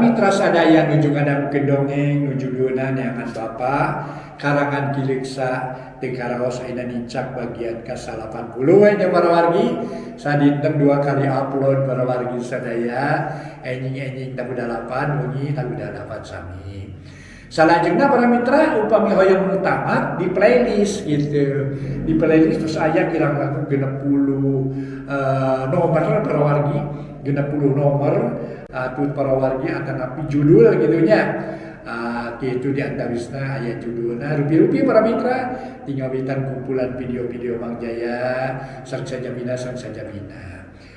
mitra sadaya nuju ngadangkeun dongeng nuju judulna neangan Bapa karangan Kileksa teu karaos ayeuna nincak bagian ka-80 nya para wargi sadinten 2 kali upload para wargi sadaya enjing-enjing tabu 8 bunyi tabu 8 sami. Salajengna para mitra upami hoyong nu tamat di playlist gitu. Di playlist terus aya kirang-kirang 60 nomor para wargi 60 nomor tuh para wargi akan api judul gitunya gitu diantawisna aya judulna rupi-rupi para mitra tinggal bitan kumpulan video-video Mang Jaya sang sajabina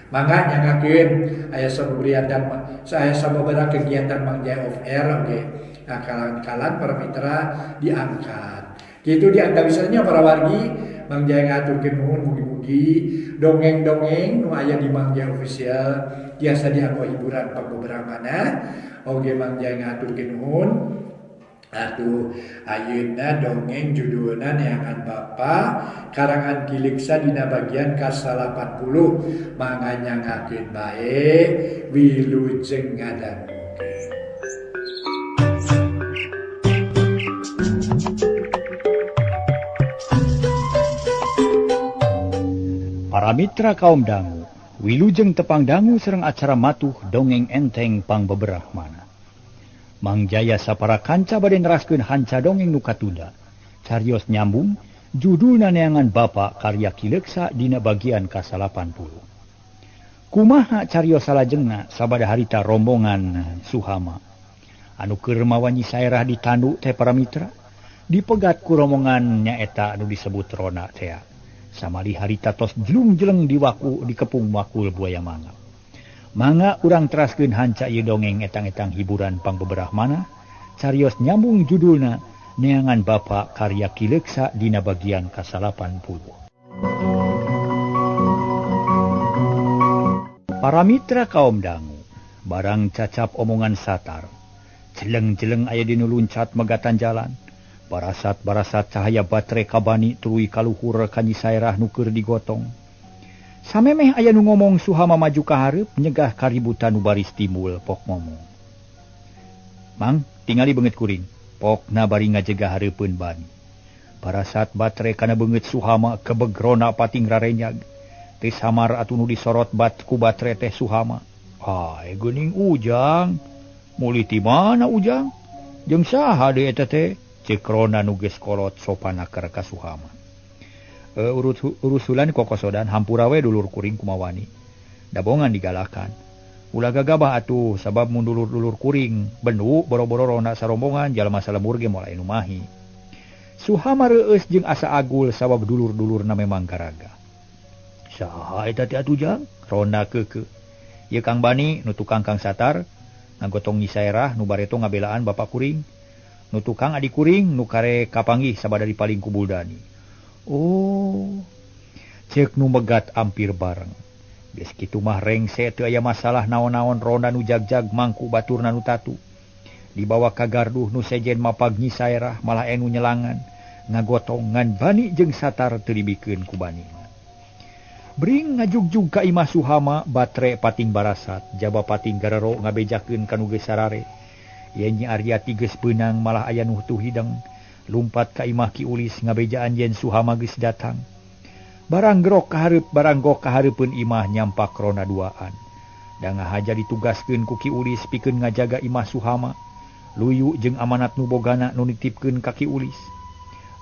mangga nyangakeun aya sababaraha kegiatan Mang Jaya off air oke kalan-kalan para mitra diangkat gitu diantawisanya para wargi Mang Jaya ngaturkeun nuhun mugi-mugi dongeng-dongeng nu aya di Mang Jaya official biasa dianggo hiburan pangbeberamana oge Mang Jaya ngaturkeun nuhun atuh ayeuna dongeng judulna neangan Bapa karangan Kileksa dina bagian ka-80 mangga nyangakeun bae wilujeng ngadangu. Para mitra kaum dangu, wilujeng tepang dangu sereng acara matuh dongeng enteng pangbeberahmana. Mang Jaya sapara kanca bade neraskeun hanca dongeng nu katunda. Carios nyambung, judulna neangan Bapa karya Kileksa dina bagian ka-80. Kumaha carios salajengna sabada harita rombongan Suhama. Anu keur mawa nyi saerah di tandu teh para mitra, dipegat ku rombongan nyaeta anu disebut Rona teh. Samali harita tos jelung-jeleng dikepung wakul buaya mangga. Mangga urang teraskeun hanca ieu dongeng etang-etang hiburan pangbeberahmana, carios nyambung judulna neangan Bapa karya Kileksa dina bagian ka-80. Para mitra kaum dangu, barang cacap omongan satar, jeleng-jeleng aya dinu luncat megatan jalan. Barasat-barasat cahaya baterai kabani tuluy kaluhur ka nyi saerah nu keur digotong. Samemeh aya nu ngomong Suhama maju ka hareup nyegah kaributan nu baris timbul pok ngomong. Mang, tingali beungeut kuring. Pokna bari ngajegah hareupeun bani. Barasat baterai kana beungeut Suhama kebegrona pating rarenyag. Teu samar atuh nu disorot ku baterai teh Suhama. Hae geuning Ujang. Muli ti mana Ujang? Jeung saha deui eta teh? Cek Rona nu geus kolot sopanaker ka Suhama. Urusulan kokosodan hampura we dulur kuring kumawani. Dabongan digalakan. Ulah gagabah atuh sabab mun dulur-dulur kuring bendu boro-boro Rona sarombongan jalma salebur ge moal anu mahi. Suhama reueus jeung asa agul sabab dulur-dulurna memang garaga. Saha eta teh atuh Jang? Rona keukeu. Ieu Kang Bani nu tukang Kang Satar ngagotong nyi saerah nu bareto ngabelaan bapa kuring. Nu tukang adik kuring nu kare kapanggih sabada dipaling ku Buldani. Oh, cek nu megat ampir bareng. Geus kitu mah rengse teu aya masalah naon-naon Rona nu jagjag mangku baturna nu tatu. Dibawa ka garduh nu sejen mapag nyi saerah malah enu nyelangan ngagotong ngan Bani jeung Satar teu dibikeun ku Bani. Bring ngajugjug ka imah Suhama batre pating barasat jaba pating garero ngabejakeun kanu geus sarare. Yenyi Aryati geus beunang malah aya nu tuh hidang lumpat ka imah Ki Ulis ngabejaan yen Suhama geus datang. Barang gerok ka hareupeun imah nyampak Rona duaan. Da ngahaja ditugaskeun ku Ki Ulis pikeun ngajaga imah Suhama. Luyu jeung amanat nu bogana nu nitipkeun ka Ki Ulis.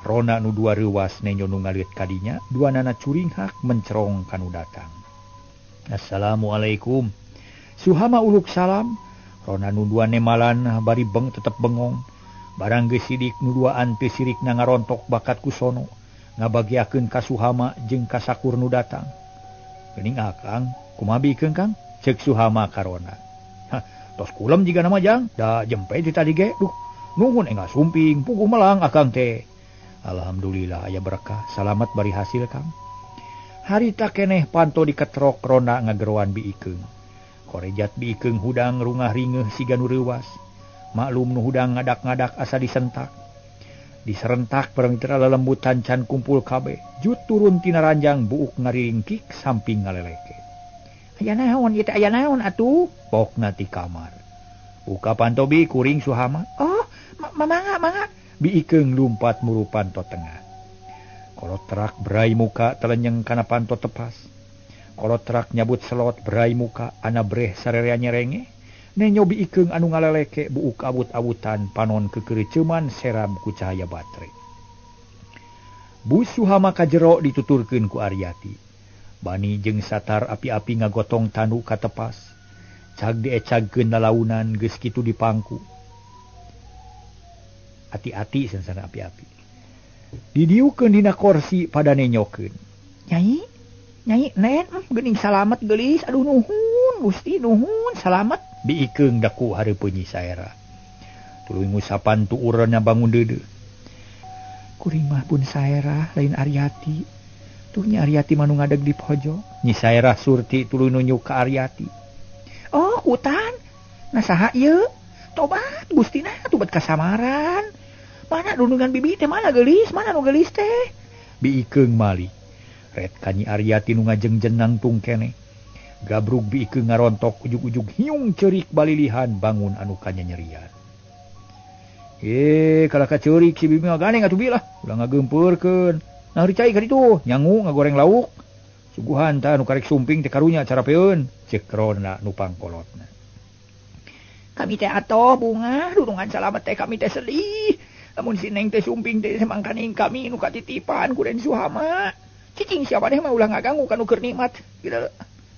Rona nu dua reuwas nenyo nu ngaleut kadinya, duanana curinghak mencerong kanu datang. Assalamualaikum. Suhama uluk salam. Rona nu dua nemalan bari tetep bengong. Barang geus sidik nu duaan teu sirikna ngarontok bakat ku sono. Ngabagiakeun ka Suhama jeung ka sakur nu datang. Geuning akang, kumaha bikeun Kang? Ceuk Suhama ka Rona. Tos kulem jiga nama Jang, da jempe ti tadi ge. Duh, nuhun enggak sumping, puguh melang akang teh. Alhamdulillah aya berkah, salamet bari hasil Kang. Harita keneh panto diketrok Rona ngageroan biikeun. Korejat biikeung hudang rungah ringeuh siga nu reuwas. Maklum nu hudang ngadak-ngadak asa disentak. Diserentak paramitra lelembutan can kumpul kabeh. Jut turun tina ranjang buuk ngariringkik samping ngaleleke. Aya naon ieu teh aya naon atuh? Pokna ti kamar. Buka pantobi kuring Suhama. Oh, mangga. Biikeung lumpat muru panto tengah. Kolot terak berai muka telenyeng kana panto tepas. Kolot terak nyabut selot berai muka ana breh sarerea nyerenge. Nenyo biikeung anu ngaleleke buuk abut-abutan panon kekereceman seram ku cahaya baterai. Bus Suhama ka jero dituturkeun ku Aryati. Bani jeung satar api-api ngagotong tanu ka tepas. Cag diecagkeun lalaunan geus kitu dipangku. Hati-hati sensana api-api. Didiukeun dina kursi pada nenyokeun. Nyai, nen, geuning salamet geulis. Aduh nuhun, Gusti nuhun, salamet. Biikeung daku hareupeun Nyi Saera. Tuluy ngusapan tuureunna bangun deudeu. Kuring mah pun Saera lain Aryati. Tuh Nyi Aryati manu ngadeg di pojok. Nyi Saera surti tuluy nunjuk ka Aryati. Oh, hutan. Nasaha ieu? Tobat Gustina tubat kasamaran. Mana dundungan bibi teh mana geulis? Mana nu geulis teh? Biikeung mali. Ret ka Nyi Aryati nu ngajengjenang tung keneh. Gabrug biikeung ngarontok ujug-ujug hiung ceurik balilihan bangun anu kanyanyerian. Kalaka ceurik si bibi mah ganeng atuh bilah, ulah ngageumpeurkeun. Nah ricai ka ditu, nyangu ngagoreng lauk. Suguhan tah anu karek sumping teh karunya carapeun, ceuk rona nu pangkolotna. Kami teh atoh bunga, dudungan salamet teh kami teh sedih. Lamun si Neng teh sumping teh mangkaning kami nu katitipan ku Den Suhama. Cicing siapa deh mah ulah ngaganggu kanu keur nikmat. Gitu.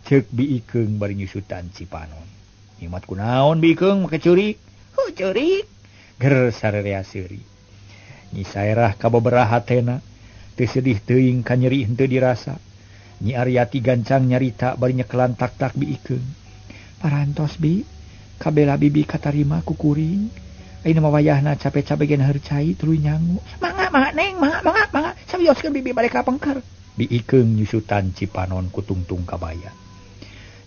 Ceuk biikeung bari nyusutan Cipanon. Nikmat kunaon biikeung make ceurik? Ceurik. Ger sarerea seuri. Nyi Saerah kababaraha hatena, teu sedih teuing ka nyeri henteu dirasa. Nyi Aryati gancang nyarita bari nyekelan tak-tak biikeung. Parantos bi, kabela bibi katarima ku kuring. Ayeuna mah wayahna capek-capek gen harcai tuluy nyangu. Mangga Neng, mangga. Sabioskeun bibi balik ka pengker. Biikeung nyusutan Cipanon ku tungtung kabaya.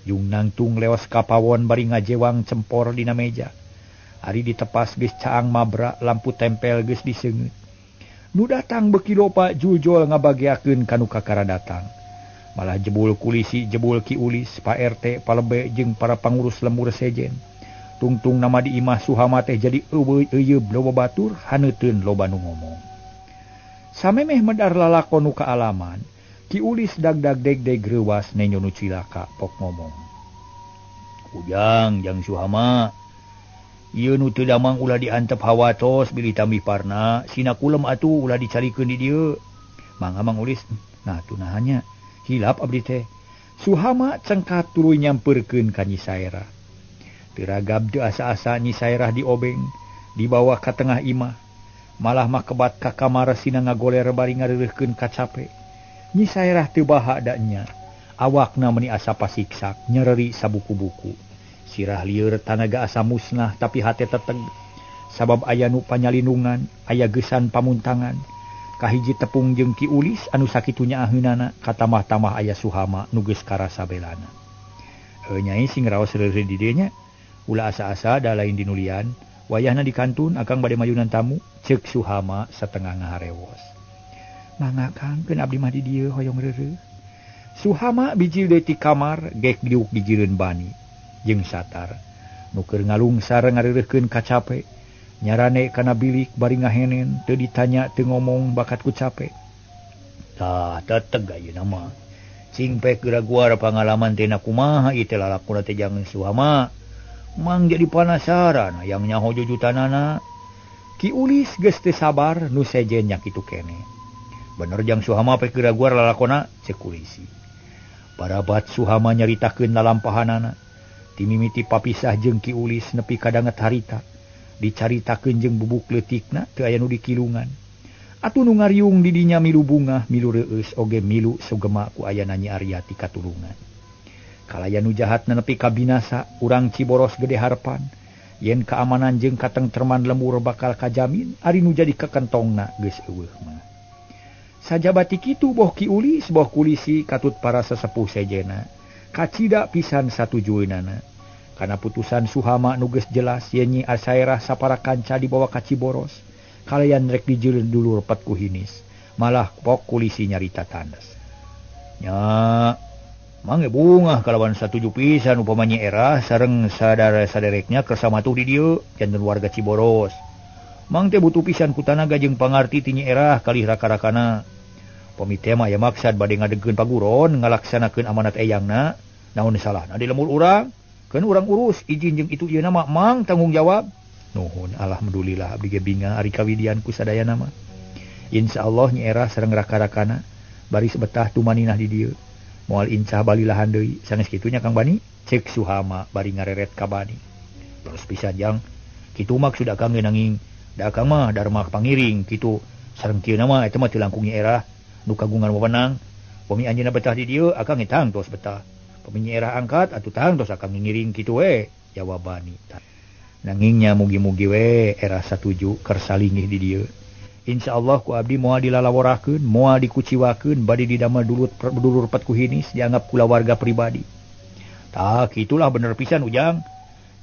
Yung nangtung leos kapawon bari ngajewang cempor dina meja. Ari ditepas geus caang mabra lampu tempel geus diseungeut. Nu datang beuki loba juljol ngabagiakeun kanu kakara datang. Malah jebul kulisi jebul Ki Ulis, Pak RT, palebe jeung para pangurus lembur sejen. Tungtung nama di imah Suhama teh jadi eueuh loba batur haneuteun loba nu ngomong. Samemeh medar lalakon nu kaalaman, Ki Ulis dag-dag deg-deg reuwas nenyo nu cilaka pok ngomong. Ujang jang Suhama, ieu nu teu damang ulah diantep hawa tos bilih tambi parna, sina kulem atuh ulah dicarikeun di dieu. Mangga Mang Ulis, nah teu nahanya, hilap abdi teh. Suhama cengkat tuluy nyampeurkeun ka Nyi Saera. Teu ragab teu asa-asa Nyi Saerah diobeng, dibawa ka tengah imah. Malah makebat ka kamar sina ngagoler bari ngareureuhkeun kacape. Nyi Saerah teu baha da nya. Awakna meuni asa pasiksak, nyereri sabuku-buku. Sirah lieur tanaga asa musnah tapi hate teteg. Sabab aya nu panyalindungan, aya geusan pamuntangan. Kahiji tepung jeung Ki Ulis anu sakitunya aheunana, katamah-tamah aya Suhama nu geus karasa belana. Nyai sing raos reureuh di dieu nya, ulah asa-asa da lain dinulian, wayahna di kantun akang bade mayunan tamu, ceuk Suhama satengah ngaharewos. Mangga Kang, keun abdi mah di dieu hoyong reureuh. Suhama biji deui ti kamar, gek diuk dijieun bani jeung satar. Nu keur ngalungsar ngareureuhkeun kacape, nyarane kana bilik bari ngahenen, teu ditanya teu ngomong bakat ku cape. Tah teteg ayeuna mah. Sing pek geraguar pangalaman teh kumaha ieu teh lalakuna teh jang Suhama. Mang jadi panasaran yang nyaho jujutanana. Ki Ulis geus teu sabar nu sejen nya kitu keneh. Bener jang Suhama pek geraguar lalakona ceuk Ulisi. Parabat Suhama nyaritakeun lalampahanana. Timimiti papisah jeung Ki Ulis nepi ka danget harita. Dicaritakeun jeung bubuk leutikna teu aya nu dikilungan. Atuh nu ngariung di dinya milu bunga, milu reueus oge milu sugema ku ayana Nyi Aryati katulungan. Kalaya nu jahatna nepi ka binasa, urang Ciboros gede harpan. Yen keamanan jeung katengtreman lembur bakal kajamin, ari nu jadi kekentongna geus eueuh mah. Sajabati kitu boh Ki Ulis, boh Kulisi katut para sesepuh sejena. Kacida pisan satujueunana. Kana putusan Suhama nu geus jelas yen Nyi Saerah sapara kanca dibawa ka Ciboros. Kalayan rek dijeureun dulur pet ku hinis. Malah pok Kulisi nyarita tandes. Nya, Mangge bunga kalawan satuju pisan upamanya era sareng sadara-sadereknya kersa matuh di dieu janten warga Ciboros. Mang teh butuh pisan ku tanaga jeung pangarti ti Nyi Erah kalih raka-rakana. Pami teh mah aya maksad bade ngadegkeun paguron ngalaksanakeun amanat eyangna. Naon salahna di lemur urang? Keun urang urus izin jeung itu ieu na mah mang tanggung jawab. Nuhun, alhamdulillah abdi ge binga ari kawidian ku sadayana mah. Insyaallah Nyi Erah sareng raka-rakana bari betah tumaninah di dieu. Moal incah balilahan deui. Sanes kitunya Kang Bani, cek Suhama bari ngareret ka Bani. Terus pisan jang, kitu mak sudah Kang nanging da Kang mah Dharma pangiring kitu. Sareng kieu mah eta mah teu langkung Nyi Erah nu kagungan wewenang. Pami anjeunna betah di dieu, akang tang tos betah. Pami Nyi Erah angkat atuh tang tos akang ngiring kitu we, jawab Bani. Nangingnya mugi-mugi we Erah satuju keur salingih di dieu. Insyaallah ku abdi moal dilalaworakeun, moal dikuciwakeun bade didamel dulur petku hinis dianggap kula warga pribadi. Tah kitulah bener pisan ujang.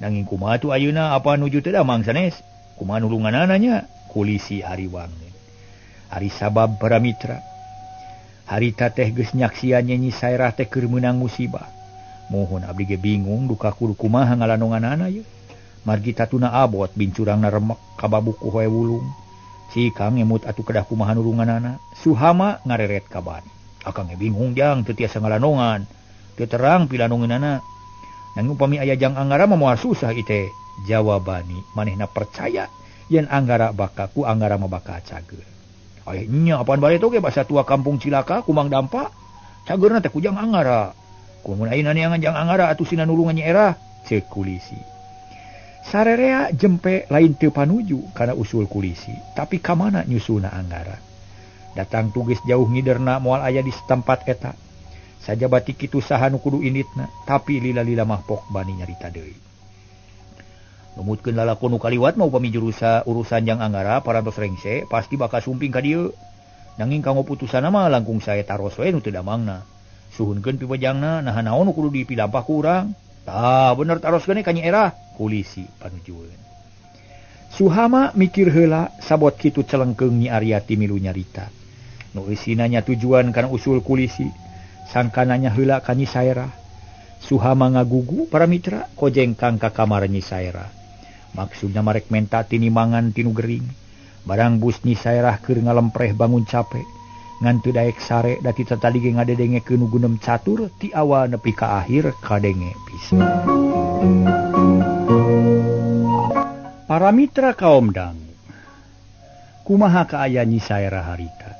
Nanging kumaha tu ayeuna apa nuju teh da mang sanes? Kumaha nulunganana nya? Kulisi hariwang. Hari sabab para mitra. Harita teh geus nyaksian Nyi Saerah teh keur meunang musibah. Mohon abdi ge bingung duka kudu kumaha ngalanonganana ye. Margi tatuna abot bincurangna remek kababuku hoe wulung. Si Kang ngemut atuh kedah kumaha nulunganana. Suhama ngareret ka Bani. Akang bingung jang teu tiasa ngalanongan. Teu terang pilanongeunana. Nanging upami aya jang Anggara mah moal susah ite. Jawab Bani, manehna percaya yen Anggara baka ku Anggara mah baka cager. Aya nya apaan bari toge basa tua kampung Cilaka ku Mang Dampa. Cageurna teh ku jang Anggara. Kumaha ayeuna neangan jang Anggara atuh sina nulungan Nyi Erah, ceuk kulisi. Sarerea jempe lain teu panuju kana usul kulisi, tapi kamana nyusuna Anggara. Datang tugas jauh ngiderna moal aya di tempat eta. Saja batik kitu saha nu kudu inditna, tapi lila-lila mahpok Bani nyarita deui. Numutkeun lalakon nu kaliwat mah upami jurusa urusan jang Anggara parantos rengse pasti bakal sumping ka dieu. Nanging kanggo putusanna mah langkung sae taros we nu teu damangna. Suhunkeun pibejangna naha naon nu kudu dipilampah ku urang. Tah bener taroskeun ka Nyi Erah, kulisi panujueun. Suhama mikir heula sabot kitu celengkeung Nyi Aryati milu nyarita. Nu eusina nya tujuan kana usul kulisi, sangkananya heula ka Nyi Saerah. Suhama ngagugu para mitra kojengkang ka kamar Nyi Saerah. Maksudna marek menta tinimangan tinu gering. Barang bus Nyi Saerah keur ngalempreh bangun capek. Ngan teu daek sare da kita tadi ge ngadedengekeun nu gunem catur ti awal nepi ka akhir kadenge pisan. Para mitra kaum dangu. Kumaha kaaya Nyi Saerah harita?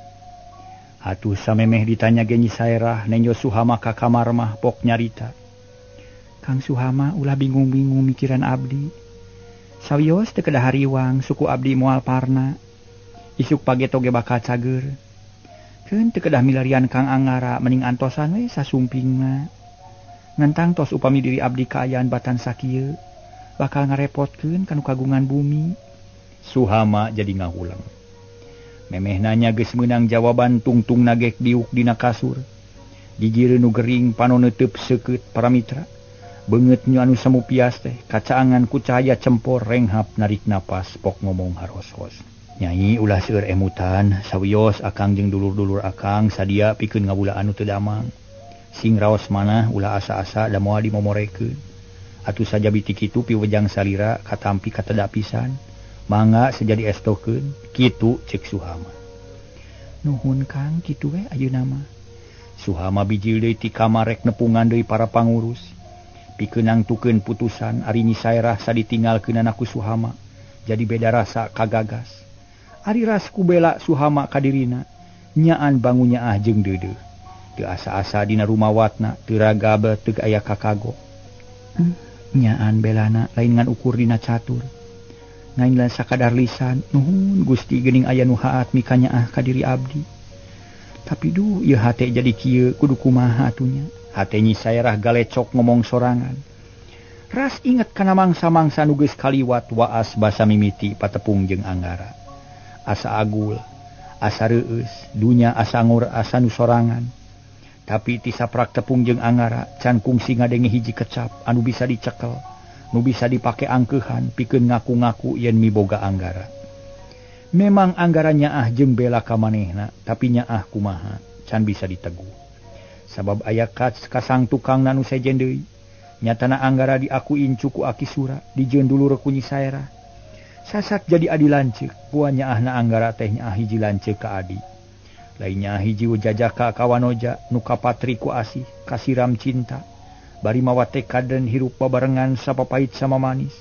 Atuh samemeh ditanya ge Nyi Saerah nenjo Suhama ka kamar mah pok nyarita. Kang Suhama ulah bingung-bingung mikiran abdi. Sawios teu kedah hariwang suku abdi moal parna. Isuk page toge bakal cager. Keun teu kedah milarian Kang Anggara mending antosan we sasumpingna. Ngentang tos upami diri abdi kaayaan batan sakieu bakal ngarepotkeun kanu kagungan bumi. Suhama jadi ngahulang. Memeh nanya geus meunang jawaban tungtung nagek diuk dina kasur. Digireun nu gering panoneuteub seukeut para mitra. Beungeut nyu anu samupias teh kacaangan ku cahaya cempor renghap narik napas pok ngomong haros-hos. Nyai ulah seueur emutan, sawios akang jeung dulur-dulur akang sadia pikeun ngabulaan nu teu damang. Sing raos manah ulah asa-asa da moal dimomorekeun. Atuh saja biti kitu piwejang salira katampi kateda pisan. Mangga sejadi estokeun, kitu ceuk Suhama. Nuhun Kang, kitu we ayeuna mah. Suhama bijil deui ti kamar rek nepungan deui para pangurus. Pikeun nangtukeun putusan ari Nyi Saerah saditinggalkeunana ku Suhama. Jadi beda rasa kagagas. Ari ras ku bela Suhama ka dirina, nyaan bangun nyaah jeung deudeuh. Teu asa-asa dina rumawatna, teu ragaba teu aya kakago. Nyaan belana lain ngan ukur dina catur. Ngain lain sakadar lisan, nuhun Gusti geuning aya nu haat mika nyaah ka diri abdi. Tapi duh ieu hate jadi kieu kudu kumaha atunya. Hate Nyi Saerah galecok ngomong sorangan. Ras inget kana mangsa-mangsa nu geus kaliwat waas basa mimiti patepung jeung Anggara. Asa agul, asa reueus, dunya asa ngur asa nu sorangan. Tapi ti saprak tepung jeung Anggara can kungsi ngadenge hiji kecap anu bisa dicekel, nu bisa dipake angkeuhan pikeun ngaku-ngaku yen miboga Anggara. Memang Anggara nyaah jeung bela ka manehna, tapi nyaah kumaha can bisa diteguh. sabab aya kasang tukang nanu sejen deui. Nyatana anggara diakuin cuku aki sura dijeun dulur ku Nyi Saerah. Sasak jadi adi lanceuk, puanya ahna anggara teh nya hiji lanceuk ka adi. Lainnya hiji jajaka kawanoja nu kapatri ku asih, kasiram cinta. Bari mawa tekaden hirup babarengan sapapait sama manis.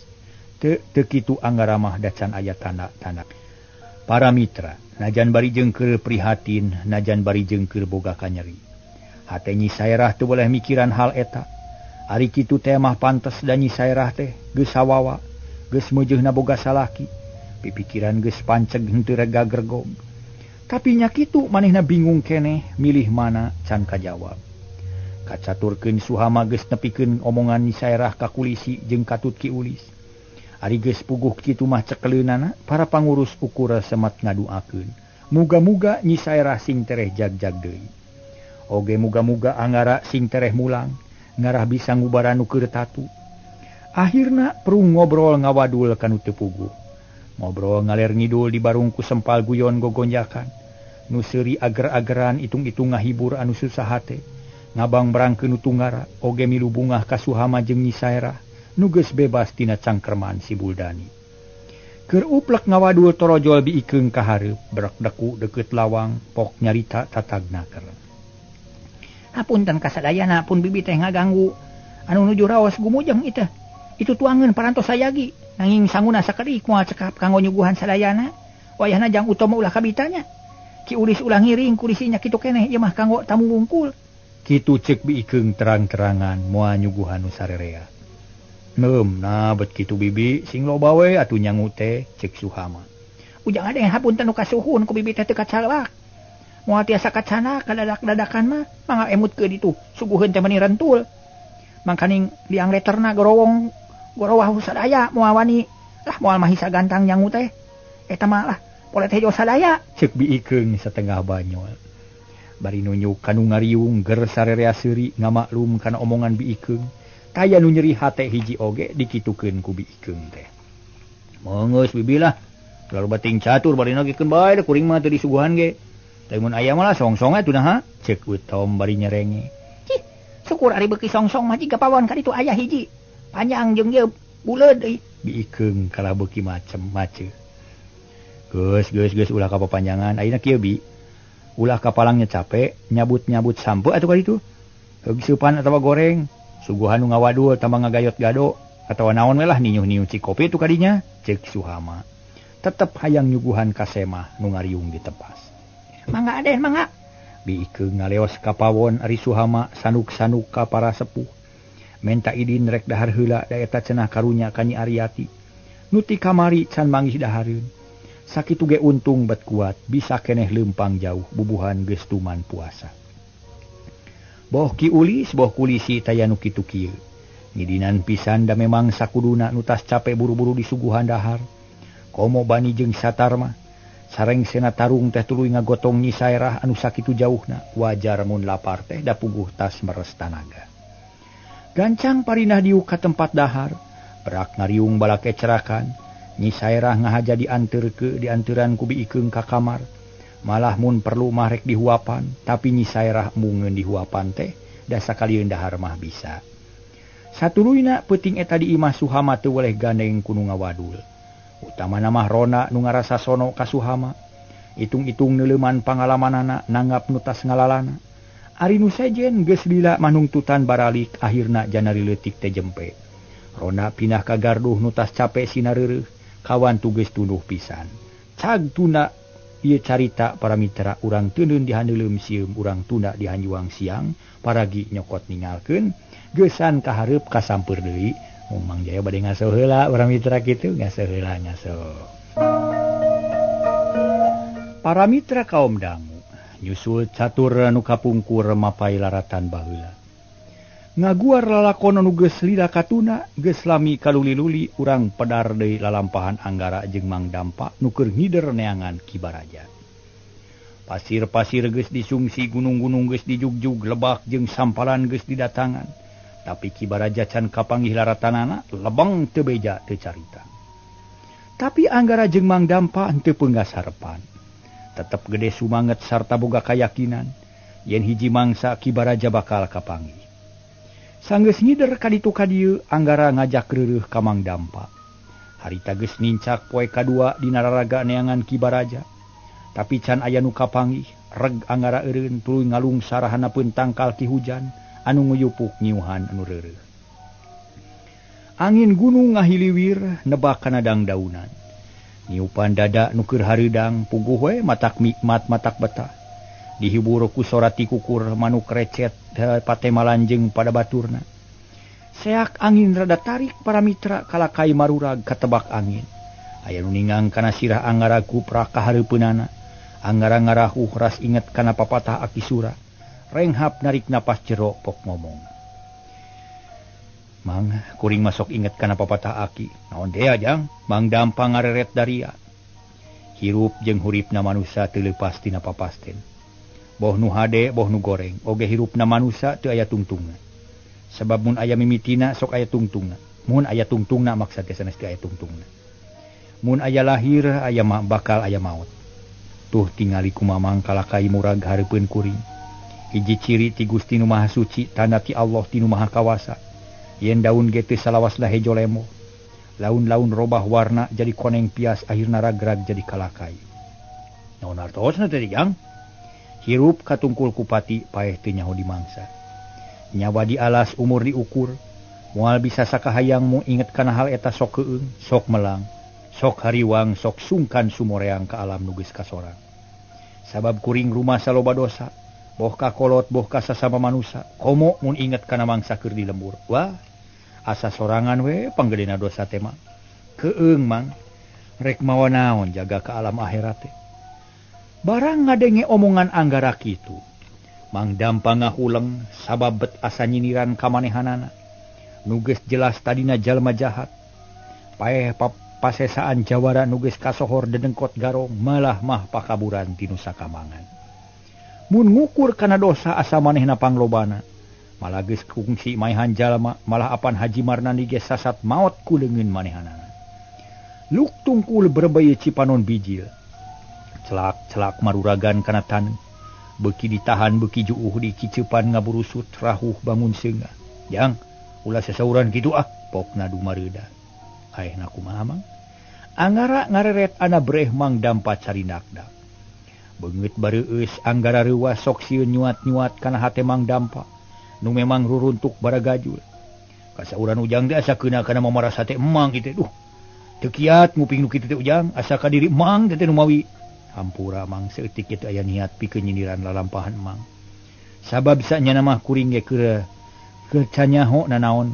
Teu kitu anggara mah dacan aya tanda-tanda. Para mitra, najan bari jeung prihatin, najan bari jeung boga kanyeri. Hate Nyi Saerah teu boleh mikiran hal eta. Ari kitu teh mah pantes da Nyi Saerah teh geus sawawa, geus meujeuhna boga salaki. Pipikiran geus panceg henteu rega gergog. Tapi nya kitu manehna bingung keneh milih mana can kajawab. Kacaturkeun Suhama geus nepikeun omongan Nyi Saerah ka Kulisi jeung Katut Ki Ulis. Ari geus puguh kitu mah cekeleunana para pangurus ukur semat ngaduakeun. Muga-muga Nyi Saerah sing tereh jag-jag deui. Oge muga-muga anggara sing tereh mulang. Ngarah bisa ngubaran nu keur tatu. Akhirna perung ngobrol ngawadul kanu teu puguh. Ngobrol ngaler ngidul di barungku sempal guyon gogonjakan. Nu seuri ager-ageran itung-itung ngahibur anu susah hate. Ngabang berangkeun nu tunggara oge milu bungah ka Suhama jeung Nyi Saerah nu geus bebas tina cangkerman si Buldani. Keur uplek ngawadul torojol biikeun ka hareup berak deku deukeut lawang pok nyarita tatagna keur. Hapunten kasadayana pun bibi teh ngaganggu anu nuju raos gumujeng iteh. Itu tuangeun parantos sayagi nanging sanguna sakeudeuk moal cekap kanggo nyuguhan sadayana. Wayahna jang utama ulah kabitanya. Ki Ulis ulah ngiring kulisinya kitu keneh ieu mah kanggo tamu wungkul. Kitu ceuk biikeung terang-terangan moal nyuguhan nu sarerea. Neum nah bet kitu bibi sing loba we atuh nyangu teh ceuk Suhama. Ujang ade hapunten nu kasuhun ku bibi teh teu kacalak. Moal tiasa kacana kadadak-dadakan mah mangga emutkeun itu suguheun teh meni rentul. Mangkaning liang leterna gorowah sadaya moal wani lah moal mah hisa gantang nyangu teh. Eta mah lah polet hejo sadaya ceuk biikeung satengah banyol. Bari nunjuk kanu ngariung ger sarerea seuri ngamaklum kana omongan biikeung. Kaya nu nyeri hate hiji oge dikitukeun ku biikeung teh. Monggeus bibilah. Lalu bating catur bari nagikeun bae da kuring mah teu disuguhan ge. Tapi mun aya mah songsong atuh nah ceuk Utom bari nyerenge. Cih, syukur ari beuki songsong mah jiga pawon ka ditu aya hiji. Panjang jeung ieu buleud euy. Biikeung kala beuki macem-macem. Geus ulah ka papanjangan. Ayeuna kieu bi. Ulah kapalangnya capek, nyabut-nyabut sampe atuh ka ditu. Geuseupan atawa goreng. Suguhan nu ngawadul tambah ngagayot gado atawa naon we lah ninyuh-ninyuh cikopi tu kadinya ceuk Suhama. Tetep hayang nyuguhan ka semah nu ngariung ditepas. Mangga aden mangga. Biikeung ngaleos ka pawon ari Suhama sanuk-sanuk ka para sepuh. Menta idin rek dahar heula da eta cenah karunya ka Nyi Aryati. Nu ti kamari can manggih dahareun. Sakitu ge untung bet kuat bisa keneh leumpang jauh bubuhan geus tuman puasa. Boh Ki Ulis, boh Kulisi taya nu kitu kieu. Ngidinan pisan da memang sakuduna nu tas capek buru-buru disuguhan dahar. Komo bani jeung satar mah sareng sena tarung teh tuluy ngagotong Nyi Saerah anu sakitu jauhna. Wajar mun lapar teh da puguh tas meres tanaga. Gancang parinah diuk ka tempat dahar, berak ngariung balake cerakan. Nyi Saerah ngahaja dianteurkeun ku biikeung ka kamar. Malah mun perlu mah rek dihuapan, tapi Nyi Saerah mungeun dihuapan teh da sakalieun dahar mah bisa. Satuluyna peuting eta di imah Suhama teu boleh gandeng ku nu ngawadul. Utamana mah Rona nu ngarasa sono ka Suhama. Itung-itung neuleuman pangalamanana nanggap nu tas ngalalana. Ari nu sejen geus lila manungtutan baralik akhirna janari leutik teh jempe. Rona pindah ka garduh nu tas capek sinareureuh, kawan tu geus tunduh pisan. Cag tuna ieu carita para mitra urang teuneun dihandeuleum sieum urang tunda dihanjuang siang paragi nyokot ningalkeun geusan ka hareup kasampeur deui. Mang Jaya bade ngaso heula para mitra kitu ngaso heula ngaso. Para mitra kaum dangu nyusul catur nu kapungkur mapai laratan baheula. Ngaguar lalakon nu geus lila katuna geus lami kaluli-luli urang pedar deui lalampahan Anggara jeung Mang Dampa nu keur ngider neangan Ki Baraja. Pasir-pasir geus disungsi, gunung-gunung geus dijugjug, lebak jeung sampalan geus didatangan. Tapi Ki Baraja can kapanggih laratanana lebeng teu beja teu carita. Tapi Anggara jeung Mang Dampa henteu peunggas harepan. Tetep gede sumanget sarta boga kayakinan yen hiji mangsa Ki Baraja bakal kapanggih. Sanggeus ngider kaditu kadieu Anggara ngajak reureuh ka Mang Dampa. Harita geus nincak poe kadua dina raraga neangan Ki Baraja. Tapi can aya nu kapanggih, reg Anggara eureun tuluy ngalung sarahanapeun tangkal Ki Hujan anu nguyupuk nyiuhan anu reureuh. Angin gunung ngahiliwir nebak kana dangdaunan. Niupan dada nu keur hareudang puguh we matak mikmat matak betah. Dihibur ku sorati kukur manuk recet pate malanjeng pada baturna. Seak angin rada tarik para mitra kalakai marurag katebak angin. Aya nu ningang kana sirah Anggara ku praka hareupeunana. Anggara ngarahuh ras inget kana papatah Aki Sura. Renghap narik napas jero pok ngomong. Mang, kuring masok inget kana papatah Aki. Naon dea jang, Mang Dampa ngareret daria. Hirup jeung huripna manusia teu leupas tina papasten. Boh nu hade, boh nu goreng, oge hirupna manusia teu aya tungtungna. Sebab mun aya mimitina sok aya tungtungna. Mun aya tungtungna maksudna sanes teu aya tungtungna. Mun aya lahir, aya bakal aya maut. Tuh tingali ku Mamang kalakai murag hareupeun kuring. Hiji ciri ti Gusti Nu Maha Suci, tanda ti Allah ti Nu Maha Kawasa. Yen daun ge teu salawasna hejo lemo. Laun-laun robah warna jadi koneng pias akhirna ragrag jadi kalakai. Naon artosna teh jang? Hirup katungkul kupati paeh teu nyaho dimangsa. Nyawa di alas umur diukur. Moal bisa sakahayang mu inget kana hal eta sok keueung, sok melang, sok hariwang, sok sungkan sumoreang ka alam nu geus kasorang. Sabab kuring rumah saloba dosa. Boh kakolot, boh ka sasama manusia. Komo mun inget kana mangsa keur di lembur. Wah, asa sorangan we panggedena dosa teh mah. Keueung Mang, rek mawa naon jaga ka alam akhirat teh. Barang ngadenge omongan Anggara kitu. Mang Dampa ngahuleng sabab bet asa nyiniran ka manehanana. Nu geus jelas tadina jalma jahat. Paeh pasesaan jawara nu geus kasohor dedengkot garong malah mah pakaburan ti nu sakamangan. Mun ngukur kana dosa asa manehna panglobana, malah geus kungsi maehan jalma, malah apan Haji Marnandi ge sasat maot ku leungeun manehanana. Luk tungkul berbaya cipanon bijil. Celak-celak maruragan kana taneuh. Beuki ditahan beuki juuh dikiceupan ngaburusut rahuh bangun seunga. Jang, ulah sasauran kitu ah, pokna dumareuda. Aehna kumaha Mang? Anggara ngareret ana breh Mang Dampa carindak-dak. Beungeut bareueus Anggara reuwas sok sieun nyuat-nyuat kana hate Mang Dampa nu memang ruruntuk baragajul. Kasauran ujang teh asa keuna kana mamaras hate emang kitu. Duh, teu kiat nguping nu kitu teh ujang, asa ka diri Mang teh nu mawi. Hampura Mang saeutik kitu aya niat pikeun nyindiran lalampahan Mang. Sabab sanyana mah kuring ge keur canyaho na naon.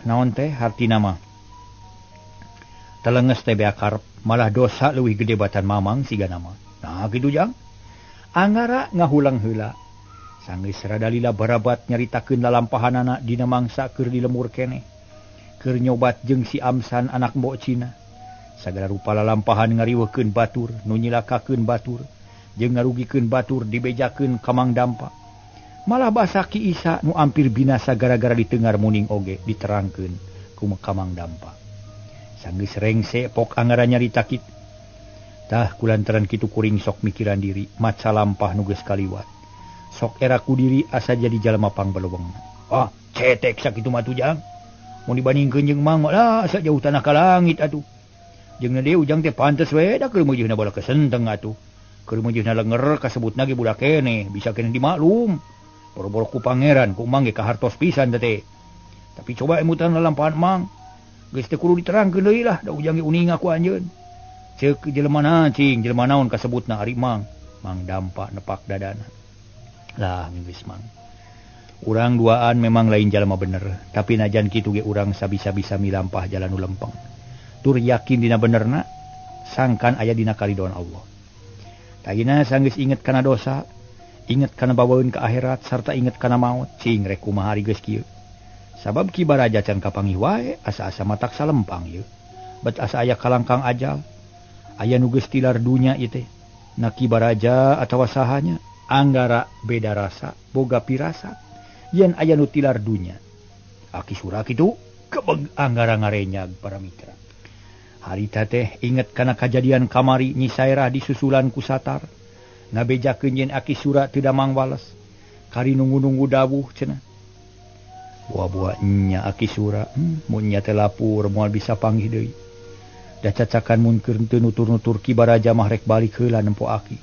Naon teh hartina mah. Telenges teh beakarep, malah dosa leuwih gede batan Mamang sigana mah. Nah gitu jang. Anggara ngahulang heula. Sanggeus rada lila barabat nyaritakeun lalampahanana dina mangsa keur di lembur keneh. Keur nyobat jeung si Amsan anak mbok Cina. Sagala rupa lalampahan ngariweuhkeun batur, nu nyilakakeun batur, jeung ngarugikeun batur dibejakeun ka Mang Dampa. Malah basa Ki Isa nu ampir binasa gara-gara ditengar muning oge diterangkeun ku Mang Dampa. Sanggeus rengse pok Anggara nyarita kitu. Tah kulantaran kitu kuring sok mikiran diri, maca lampah nu geus kaliwat. Sok era ku diri asa jadi jalma pangbeleweng. Ah, cetek sakitu mah tujang. Mun dibandingkeun jeung Mang lah asa jauh tanah ka langit atuh. Jeung na deui ujang teh pantes we da keur meujeuhna bala kesenteng atuh. Keur meujeuhna lenger kasebutna ge budak keneh, bisa keneh dimaklum. Boro-boro ku pangeran ku Mang ge kahartos pisan teh. Tapi coba emutan lalampahan Mang. Geus teh kudu diterangkeun deui lah, da ujang ge uning aku anjeun. Ceuk jelema cing, jelema naon kasebutna ari Mang. Mang Dampa nepak dadana. Lah geus Mang. Urang duaan memang lain jalma bener, tapi najan kitu ge urang sabisa-bisa milampah jalan nu lempeng. Tur yakin dina benerna, sangkan aya dina karidon Allah. Tayina sanggeus inget kana dosa, inget kana bawaeun ka akhirat sarta inget kana maut, cing rek kumaha ari geus kieu. Sabab Ki Baraja can kapanggih wae asa-asa matak salempang ieu. Bet asa aya kalangkang ajal. Aya nu geus tilar dunya ieu teh. Na Ki Baraja atawa sahanya Anggara beda rasa, boga pirasat. Yen aya nu tilar dunya. Aki Sura kitu kebeg Anggara ngarenyag para mitra. Harita teh inget kana kajadian kamari Nyi Sairah disusulan ku Satar. Ngabejakeun yen Aki Sura teu damang wales. kari nunggu-nunggu dawuh cenah. Buah-buahnya aki sura, munnya teh lapur moal bisa panggih deui. Da cacakan mun keur teu nutur-nutur Ki Baraja mah rek balik heula nempo aki.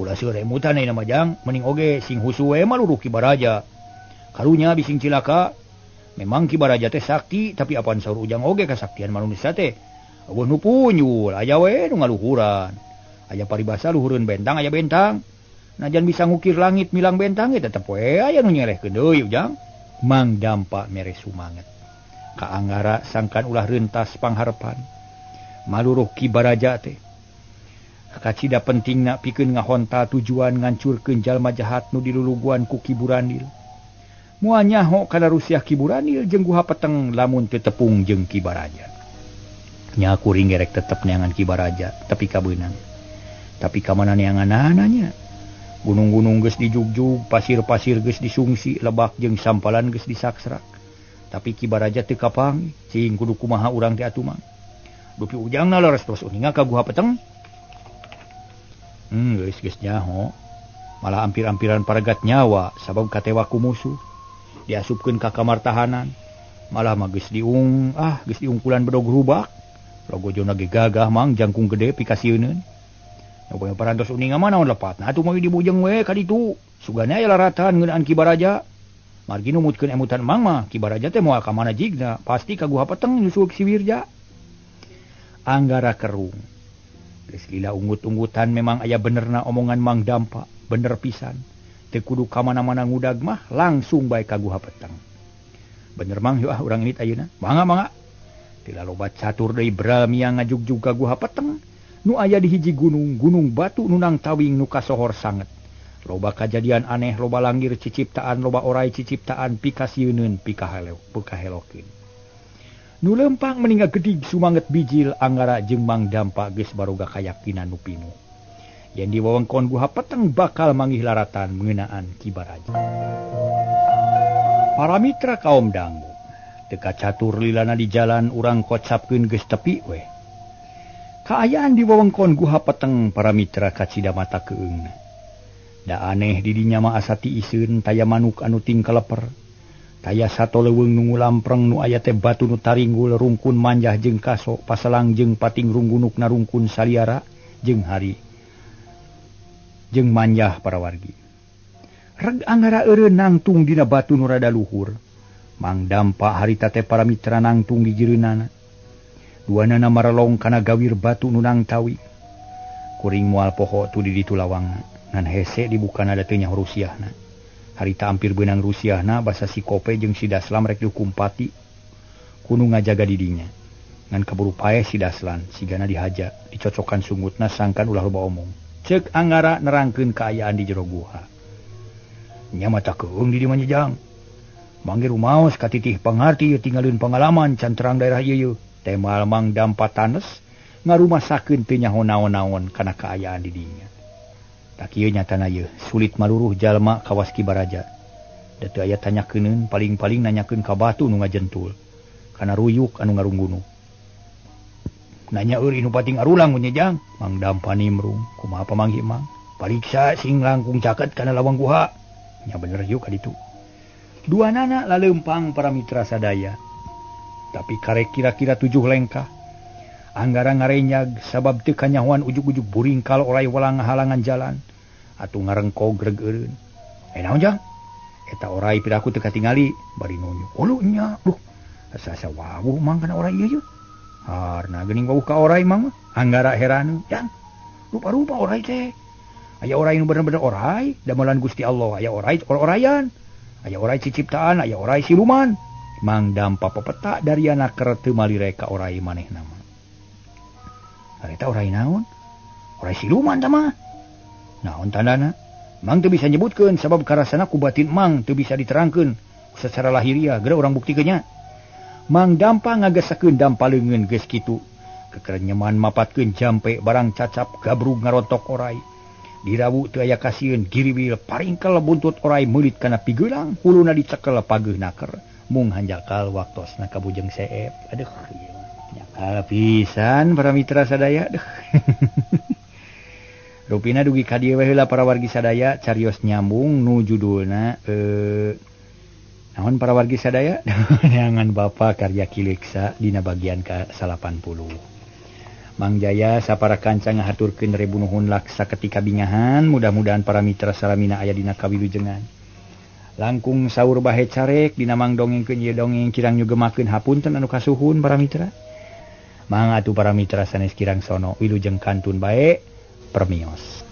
Ulah seueur emutan ieu mah jang, mending oge sing husu we mah luruh Ki Baraja. Karunya bising cilaka. Memang Ki Baraja teh sakti, tapi apaan saur ujang oge kasaktian manusia teh. Eueuh nu punyul, aya we nu ngaluhuran. Aya paribasa luhureun bentang aya bentang. Najan bisa ngukir langit milang bentang ge tetep we aya nu nyerehkeun deui ujang. Mang Dampa mere sumanget. Ka Anggara sangkan ulah rentas pangharepan. Maluruh Ki Baraja teh. Kacida pentingna pikeun ngahonta tujuan ngancurkeun jalma jahat nu diluluguan ku Ki Burandil. Moal nyaho kana Rusiah Ki Burandil jeung Guha Peteng lamun teu tepung jeung Ki Baraja. Nya kuring gerek tetep neangan Ki Baraja, tapi kabeunang. Tapi ka mana neanganana nya? Gunung-gunung geus dijugjug, pasir-pasir geus disungsi, lebak jeung sampalan geus disaksrak. Tapi Ki Baraja teu kapang, cing kudu kumaha urang teh atuh mang. Dupi ujangna leres terus uninga ka Guha Peteng. Geus nyaho. Malah ampir-ampiran paragat nyawa sabab katewa ku musuh. Diasupkeun ka kamar tahanan. Malah mah geus diungkulan bedog rubak. Logojona ge gagah mang jangkung gede pikasieun. Nyoba parantos uninga mah naon lepatna atuh mah dibujeng we ka ditu. Sugana aya laratan ngeunaan Ki Baraja. Margi numutkeun emutan mang mah Ki Baraja teh moal ka mana jigna, pasti ka Guha Peteng nyusul si Wirja. Anggara kerung. Geus lila unggut-unggutan memang aya benerna omongan Mang Dampa, bener pisan. Teu kudu ka mana-mana ngudag mah langsung bae ka Guha Peteng. Bener mang yeuh urang ini ayeuna. Mangga. Tila loba catur deui bramiang ngajugjug ka Guha Peteng. Nu aya di hiji gunung batu nunang tawing nu kasohor sanget. Loba kajadian aneh, loba langgir ciciptaan, loba orai ciciptaan pikasieun pikahelokeun. Nu lempang meninggal gedig sumanget bijil Anggara jeung Mang Dampa geus baroga kayakinan nu pinu. Yen di wewengkon Guha Peteng bakal manggih laratan mengeunaan Ki Baraja. Para mitra kaum dangu, teka catur lilana di jalan urang kocapkeun geus tepi we. Kaayaan di wewengkon Guha Peteng para mitra kacida mata keungna. Da aneh di dinya mah asa tiiseun taya manuk anu ting kaleper. Taya sato leuweung nu ngulampreng nu aya teh batu nu taringgul rungkun manjah jeung kaso paselang jeung pating runggunukna rungkun saliara jeung hari jeung manjah para wargi. Reg Anggara eureun nangtung dina batu nu rada luhur. Mang Dampa harita teh para mitra nangtung di jeureunana. Duanana marelong kana gawir batu nunang tawi. Kuring moal poho tu di ditu lawangna. Ngan hese dibukana da teu nyaho Rusiahna. Harita ampir beunang Rusiahna basa si Kope jeung si Daslam rek dihukumpati. Kudu ngajaga di dinya. Ngan kaburu paeh si Daslan sigana dihaja, dicocokan sungutna sangkan ulah loba omong. Ceuk Anggara nerangkeun kaayaan di jero guha. Nya mata keung di dieu manjang. Mangge rumaos katitih pangarti tinggalin pengalaman can terang daerah ieu. Temal Mang Dampa tanes ngarumasakeun teu nyaho naon-naon kana kaayaan di dinya. Tak ieu nyatana ieu sulit maluruh jalma kawas Ki Baraja. Da teu aya tanyakeun paling-paling nanyakeun ka batu nu ngajentul kana ruyuk anu ngarunggunuk. Nanya euy nu pating arulang nyejang. Mang Dampa nimrung, kumaha pamanggih Mang? Pariksa sing langkung caket kana lawang guha. Nya bener yeuh ka ditu. Duanana laleumpang para mitra sadaya. Tapi karek kira-kira 7 lengkah. Anggara ngarenyag sabab teu kanyahoan ujug-ujug buringkal orai walang halangan jalan. Atuh ngarengkog regeureun. Naon jang? Eta orai piraku teu katingali bari nunyu. Ulu nya, asa-asa wawuh Mang kana orai ieu. Harna geuning wawuh ka orai Mang. Anggara heran, jang. Rupa-rupa orai teh. Aya orai nu bener-bener orai, damelan Gusti Allah. Aya orai orayan. Aya orai ciciptaan, aya orai siluman. Mang Dampa pepeta dari anak keur teu malire ka orai manehna mah. Eta orai naon? Orai siluman tah mah. Naon tandana? Mang teu bisa nyebutkeun sabab karasana ku batin Mang teu bisa diterangkeun secara lahiriah, geura urang buktikeun nya. Mang Dampa ngagesakeun dampa leungeun geus kitu. Kekerenyeman mapatkeun jampe barang cacap gabrug ngarontok orai. Dirawu teu aya kasieun giriwil paringkel buntut orai meulit kana pigeulang, huluna dicekel pageuna keur. Mung hanjakal waktosna kabujeng seep. Aduh, nyakal pisan para mitra sadaya. Rupina dugi ka dieu we heula para wargi sadaya carios nyambung nu judulna naon para wargi sadaya neangan Bapa karya Kileksa dina bagian ka 80. Mang Jaya sapara kanca ngahaturkeun rebu nuhun laksa ketika bingahan, mudah-mudahan para mitra salamina aya dina kawilujengan. Langkung saur bahe carek dina mang dongengkeun ieu dongeng kirang nyugemakeun hapunten anu kasuhun para mitra. Mang atuh para mitra sanes kirang sono wilujeng kantun bae permios.